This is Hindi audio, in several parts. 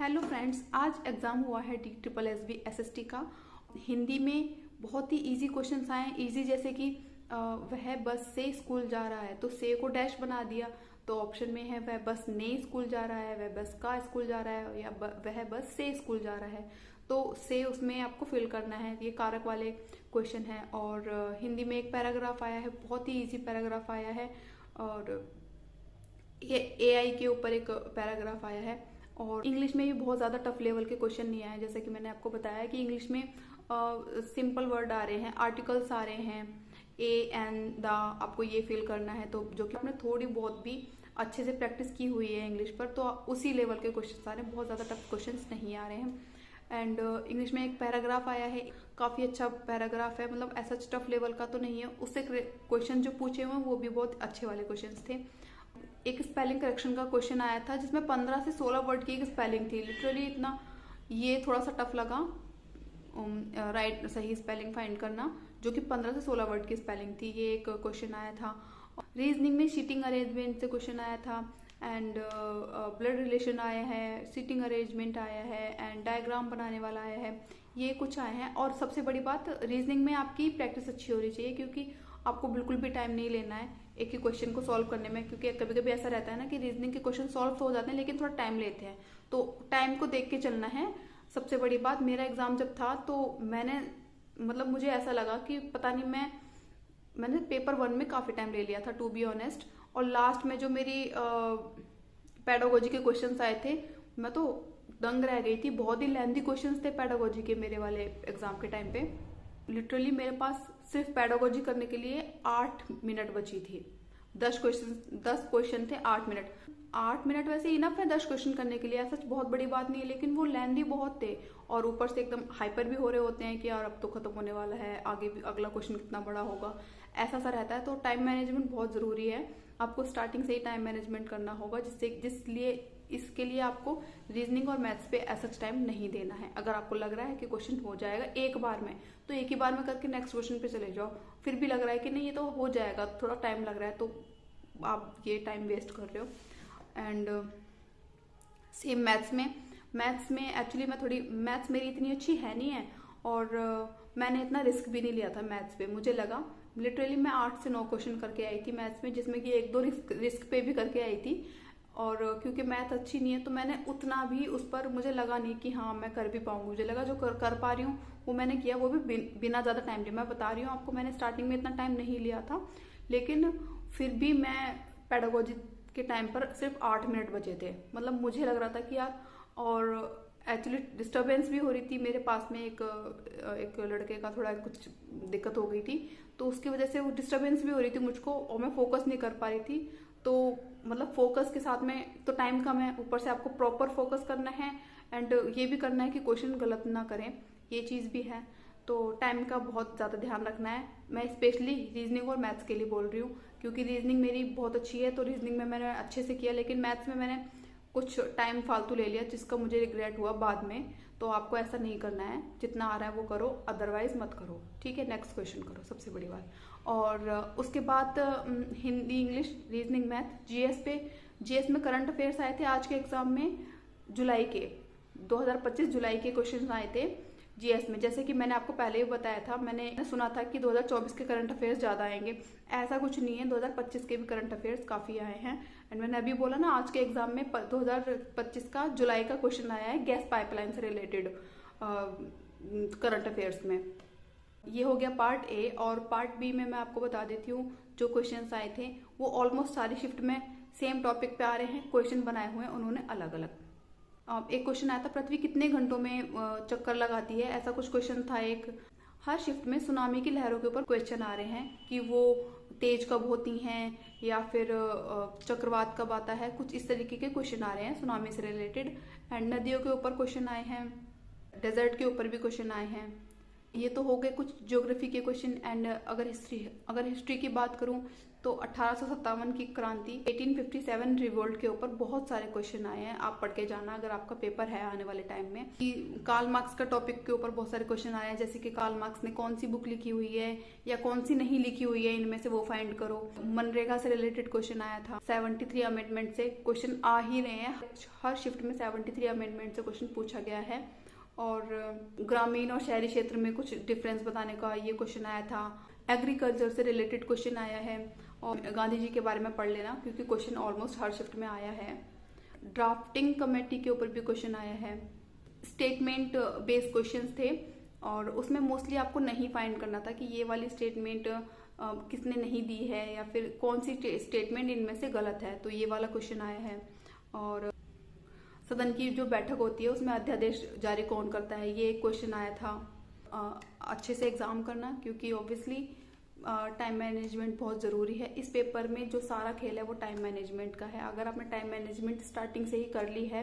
हेलो फ्रेंड्स, आज एग्ज़ाम हुआ है DSSB का। हिंदी में बहुत ही इजी क्वेश्चंस आए। इजी जैसे कि वह बस से स्कूल जा रहा है, तो से को डैश बना दिया, तो ऑप्शन में है वह बस ने स्कूल जा रहा है, वह बस का स्कूल जा रहा है, या वह बस से स्कूल जा रहा है। तो से उसमें आपको फिल करना है। ये कारक वाले क्वेश्चन है। और हिंदी में एक पैराग्राफ आया है, बहुत ही ईजी पैराग्राफ आया है। और ये AI के ऊपर एक पैराग्राफ आया है। और इंग्लिश में भी बहुत ज़्यादा टफ लेवल के क्वेश्चन नहीं आए। जैसे कि मैंने आपको बताया कि इंग्लिश में सिंपल वर्ड आ रहे हैं, आर्टिकल्स आ रहे हैं, ए एन द, आपको ये फिल करना है। तो जो कि आपने थोड़ी बहुत भी अच्छे से प्रैक्टिस की हुई है इंग्लिश पर, तो उसी लेवल के क्वेश्चन आ रहे हैं, बहुत ज़्यादा टफ क्वेश्चन नहीं आ रहे हैं। एंड इंग्लिश में एक पैराग्राफ आया है, काफ़ी अच्छा पैराग्राफ है, मतलब ऐसा टफ लेवल का तो नहीं है। उससे क्वेश्चन जो पूछे हुए हैं वो भी बहुत अच्छे वाले क्वेश्चन थे। एक स्पेलिंग करेक्शन का क्वेश्चन आया था जिसमें 15 से 16 वर्ड की एक स्पेलिंग थी। लिटरली इतना ये थोड़ा सा टफ लगा राइट सही स्पेलिंग फाइंड करना, जो कि 15 से 16 वर्ड की स्पेलिंग थी। ये एक क्वेश्चन आया था। रीजनिंग में सीटिंग अरेंजमेंट से क्वेश्चन आया था। एंड ब्लड रिलेशन आया है, सीटिंग अरेंजमेंट आया है, एंड डायग्राम बनाने वाला आया है। ये कुछ आए हैं। और सबसे बड़ी बात, रीजनिंग में आपकी प्रैक्टिस अच्छी होनी चाहिए, क्योंकि आपको बिल्कुल भी टाइम नहीं लेना है एक ही क्वेश्चन को सॉल्व करने में। क्योंकि कभी कभी ऐसा रहता है ना कि रीजनिंग के क्वेश्चन सॉल्व तो हो जाते हैं लेकिन थोड़ा टाइम लेते हैं, तो टाइम को देख के चलना है। सबसे बड़ी बात, मेरा एग्जाम जब था तो मैंने मतलब मुझे ऐसा लगा कि पता नहीं, मैंने पेपर 1 में काफ़ी टाइम ले लिया था, टू बी ऑनेस्ट। और लास्ट में जो मेरी पेडागोजी के क्वेश्चंस आए थे, मैं तो दंग रह गई थी। बहुत ही लेंथी क्वेश्चंस थे पेडागोजी के मेरे वाले एग्जाम के टाइम पे। लिटरली मेरे पास सिर्फ पेडागोजी करने के लिए 8 मिनट बची थी। 10 क्वेश्चन थे, 8 मिनट। 8 मिनट वैसे इनफ है 10 क्वेश्चन करने के लिए, ऐसा बहुत बड़ी बात नहीं है, लेकिन वो लेंथी बहुत थे। और ऊपर से एकदम हाइपर भी हो रहे होते हैं कि यार अब तो खत्म होने वाला है, आगे भी अगला क्वेश्चन कितना बड़ा होगा, ऐसा सा रहता है। तो टाइम मैनेजमेंट बहुत जरूरी है, आपको स्टार्टिंग से ही टाइम मैनेजमेंट करना होगा, इसके लिए आपको रीजनिंग और मैथ्स पे ऐसा टाइम नहीं देना है। अगर आपको लग रहा है कि क्वेश्चन हो जाएगा एक बार में, तो एक ही बार में करके नेक्स्ट क्वेश्चन पे चले जाओ। फिर भी लग रहा है कि नहीं ये तो हो जाएगा, थोड़ा टाइम लग रहा है, तो आप ये टाइम वेस्ट कर रहे हो। एंड सेम मैथ्स में एक्चुअली मैथ्स मेरी इतनी अच्छी है नहीं है, और मैंने इतना रिस्क भी नहीं लिया था मैथ्स पे। मुझे लगा लिटरली मैं 8 से 9 क्वेश्चन करके आई थी मैथ्स में, जिसमें कि 1-2 रिस्क पे भी करके आई थी। और क्योंकि मैथ अच्छी नहीं है तो मैंने उतना भी उस पर मुझे लगा नहीं कि हाँ मैं कर भी पाऊंगी। मुझे लगा जो कर पा रही हूँ वो मैंने किया, वो भी बिना ज़्यादा टाइम लिए। मैं बता रही हूँ आपको, मैंने स्टार्टिंग में इतना टाइम नहीं लिया था, लेकिन फिर भी मैं पेडागोजी के टाइम पर सिर्फ 8 मिनट बचे थे। मतलब मुझे लग रहा था कि यार, और एक्चुअली डिस्टर्बेंस भी हो रही थी मेरे पास में। एक लड़के का थोड़ा कुछ दिक्कत हो गई थी, तो उसकी वजह से वो डिस्टर्बेंस भी हो रही थी मुझको, और मैं फोकस नहीं कर पा रही थी। तो मतलब फोकस के साथ में तो टाइम कम है, ऊपर से आपको प्रॉपर फोकस करना है, एंड ये भी करना है कि क्वेश्चन गलत ना करें, ये चीज़ भी है। तो टाइम का बहुत ज़्यादा ध्यान रखना है। मैं स्पेशली रीजनिंग और मैथ्स के लिए बोल रही हूँ, क्योंकि रीजनिंग मेरी बहुत अच्छी है, तो रीजनिंग में मैंने अच्छे से किया, लेकिन मैथ्स में मैंने कुछ टाइम फालतू ले लिया, जिसका मुझे रिग्रेट हुआ बाद में। तो आपको ऐसा नहीं करना है, जितना आ रहा है वो करो, अदरवाइज मत करो, ठीक है। नेक्स्ट क्वेश्चन करो, सबसे बड़ी बात। और उसके बाद Hindi, English, reasoning, math, GS में करंट अफेयर्स आए थे आज के एग्जाम में। जुलाई के 2025 जुलाई के क्वेश्चन आए थे जीएस में। जैसे कि मैंने आपको पहले ही बताया था, मैंने सुना था कि 2024 के करंट अफेयर्स ज़्यादा आएंगे, ऐसा कुछ नहीं है। 2025 के भी करंट अफेयर्स काफ़ी आए हैं। एंड मैंने अभी बोला ना, आज के एग्जाम में 2025 का जुलाई का क्वेश्चन आया है गैस पाइपलाइन से रिलेटेड करंट अफेयर्स में। ये हो गया पार्ट ए। और पार्ट बी में मैं आपको बता देती हूँ, जो क्वेश्चंस आए थे वो ऑलमोस्ट सारी शिफ्ट में सेम टॉपिक पे आ रहे हैं। क्वेश्चन बनाए हुए हैं उन्होंने अलग अलग। एक क्वेश्चन आया था, पृथ्वी कितने घंटों में चक्कर लगाती है, ऐसा कुछ क्वेश्चन था एक। हर शिफ्ट में सुनामी की लहरों के ऊपर क्वेश्चन आ रहे हैं कि वो तेज कब होती हैं, या फिर चक्रवात कब आता है, कुछ इस तरीके के क्वेश्चन आ रहे हैं सुनामी से रिलेटेड। एंड नदियों के ऊपर क्वेश्चन आए हैं, डेजर्ट के ऊपर भी क्वेश्चन आए हैं। ये तो हो गए कुछ ज्योग्राफी के क्वेश्चन। एंड अगर हिस्ट्री की बात करूं तो 1857 की क्रांति, 1857 रिवोल्ट के ऊपर बहुत सारे क्वेश्चन आए हैं, आप पढ़ के जाना अगर आपका पेपर है आने वाले टाइम में। कि कार्ल मार्क्स का टॉपिक के ऊपर बहुत सारे क्वेश्चन आए हैं, जैसे कि कार्ल मार्क्स ने कौन सी बुक लिखी हुई है या कौन सी नहीं लिखी हुई है, इनमें से वो फाइंड करो। मनरेगा से रिलेटेड क्वेश्चन आया था। 73 अमेंडमेंट से क्वेश्चन आ ही रहे हैं, हर शिफ्ट में 73 अमेंडमेंट से क्वेश्चन पूछा गया है। और ग्रामीण और शहरी क्षेत्र में कुछ डिफरेंस बताने का ये क्वेश्चन आया था। एग्रीकल्चर से रिलेटेड क्वेश्चन आया है, और गांधी जी के बारे में पढ़ लेना क्योंकि क्वेश्चन ऑलमोस्ट हर शिफ्ट में आया है। ड्राफ्टिंग कमेटी के ऊपर भी क्वेश्चन आया है। स्टेटमेंट बेस्ड क्वेश्चंस थे, और उसमें मोस्टली आपको नहीं फाइंड करना था कि ये वाली स्टेटमेंट किसने नहीं दी है या फिर कौन सी स्टेटमेंट इनमें से गलत है, तो ये वाला क्वेश्चन आया है। और सदन की जो बैठक होती है उसमें अध्यादेश जारी कौन करता है, ये एक क्वेश्चन आया था। अच्छे से एग्जाम करना क्योंकि ऑब्वियसली टाइम मैनेजमेंट बहुत ज़रूरी है। इस पेपर में जो सारा खेल है वो टाइम मैनेजमेंट का है। अगर आपने टाइम मैनेजमेंट स्टार्टिंग से ही कर ली है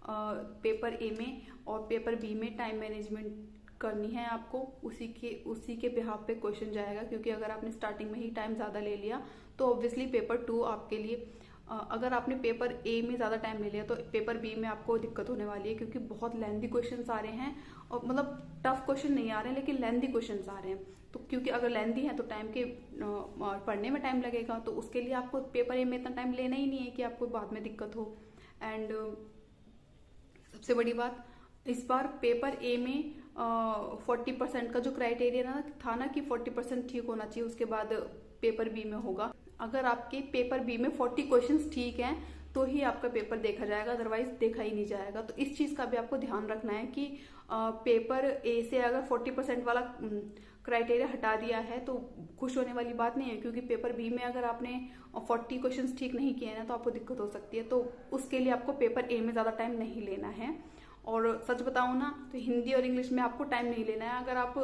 पेपर ए में, और पेपर बी में टाइम मैनेजमेंट करनी है आपको, उसी के बिहाफ पे क्वेश्चन जाएगा। क्योंकि अगर आपने स्टार्टिंग में ही टाइम ज़्यादा ले लिया तो ऑब्वियसली पेपर 2 आपके लिए, अगर आपने पेपर ए में ज़्यादा टाइम ले लिया तो पेपर बी में आपको दिक्कत होने वाली है, क्योंकि बहुत लेंथी क्वेश्चंस आ रहे हैं। और मतलब टफ क्वेश्चन नहीं आ रहे हैं लेकिन लेंथी क्वेश्चंस आ रहे हैं। तो क्योंकि अगर लेंथी है तो टाइम के पढ़ने में टाइम लगेगा, तो उसके लिए आपको पेपर ए में इतना टाइम लेना ही नहीं है कि आपको बाद में दिक्कत हो। एंड सबसे बड़ी बात, इस बार पेपर ए में 40% का जो क्राइटेरिया था ना कि 40% ठीक होना चाहिए, उसके बाद पेपर बी में होगा। अगर आपके पेपर बी में 40 क्वेश्चंस ठीक हैं तो ही आपका पेपर देखा जाएगा, अदरवाइज देखा ही नहीं जाएगा। तो इस चीज़ का भी आपको ध्यान रखना है कि पेपर ए से अगर 40% वाला क्राइटेरिया हटा दिया है तो खुश होने वाली बात नहीं है, क्योंकि पेपर बी में अगर आपने 40 क्वेश्चंस ठीक नहीं किए ना तो आपको दिक्कत हो सकती है। तो उसके लिए आपको पेपर ए में ज़्यादा टाइम नहीं लेना है। और सच बताऊँ ना तो हिंदी और इंग्लिश में आपको टाइम नहीं लेना है। अगर आप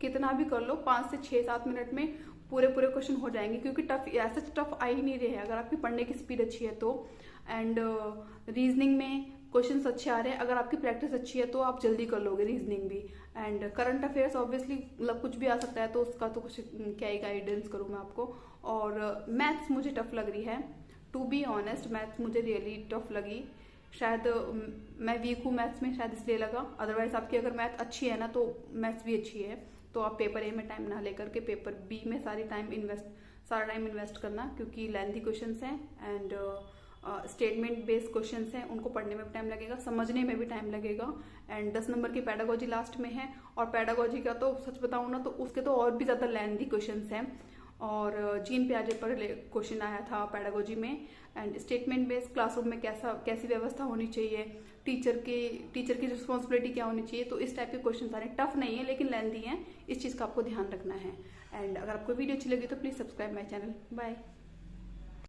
कितना भी कर लो 5 से 6-7 मिनट में पूरे क्वेश्चन हो जाएंगे, क्योंकि ऐसे टफ आ ही नहीं रहे हैं अगर आपकी पढ़ने की स्पीड अच्छी है तो। एंड रीजनिंग में क्वेश्चंस अच्छे आ रहे हैं, अगर आपकी प्रैक्टिस अच्छी है तो आप जल्दी कर लोगे रीजनिंग भी। एंड करंट अफेयर्स ऑब्वियसली मतलब कुछ भी आ सकता है, तो उसका तो कुछ क्या ही गाइडेंस करूँ मैं आपको। और मैथ्स मुझे टफ लग रही है, टू बी ऑनेस्ट मैथ्स मुझे रियली टफ लगी। शायद मैं वीक हूँ मैथ्स में, शायद इसलिए लगा। अदरवाइज आपकी अगर मैथ अच्छी है ना तो मैथ्स भी अच्छी है, तो आप पेपर ए में टाइम ना लेकर के पेपर बी में सारा टाइम इन्वेस्ट करना, क्योंकि लेंथी क्वेश्चंस हैं एंड स्टेटमेंट बेस्ड क्वेश्चंस हैं, उनको पढ़ने में भी टाइम लगेगा, समझने में भी टाइम लगेगा। एंड 10 नंबर की पेडागोजी लास्ट में है, और पेडागोजी का तो सच बताऊँ ना तो उसके तो और भी ज़्यादा लेंथी क्वेश्चंस हैं। और जीन पियाजे पर क्वेश्चन आया था पेडागोजी में। एंड स्टेटमेंट बेस्ड क्लासरूम में कैसी व्यवस्था होनी चाहिए, टीचर की रिस्पॉन्सिबिलिटी क्या होनी चाहिए, तो इस टाइप के क्वेश्चन आ रहे हैं। टफ नहीं है लेकिन लेंथी हैं, इस चीज़ का आपको ध्यान रखना है। एंड अगर आपको वीडियो अच्छी लगी तो please subscribe my channel. Bye.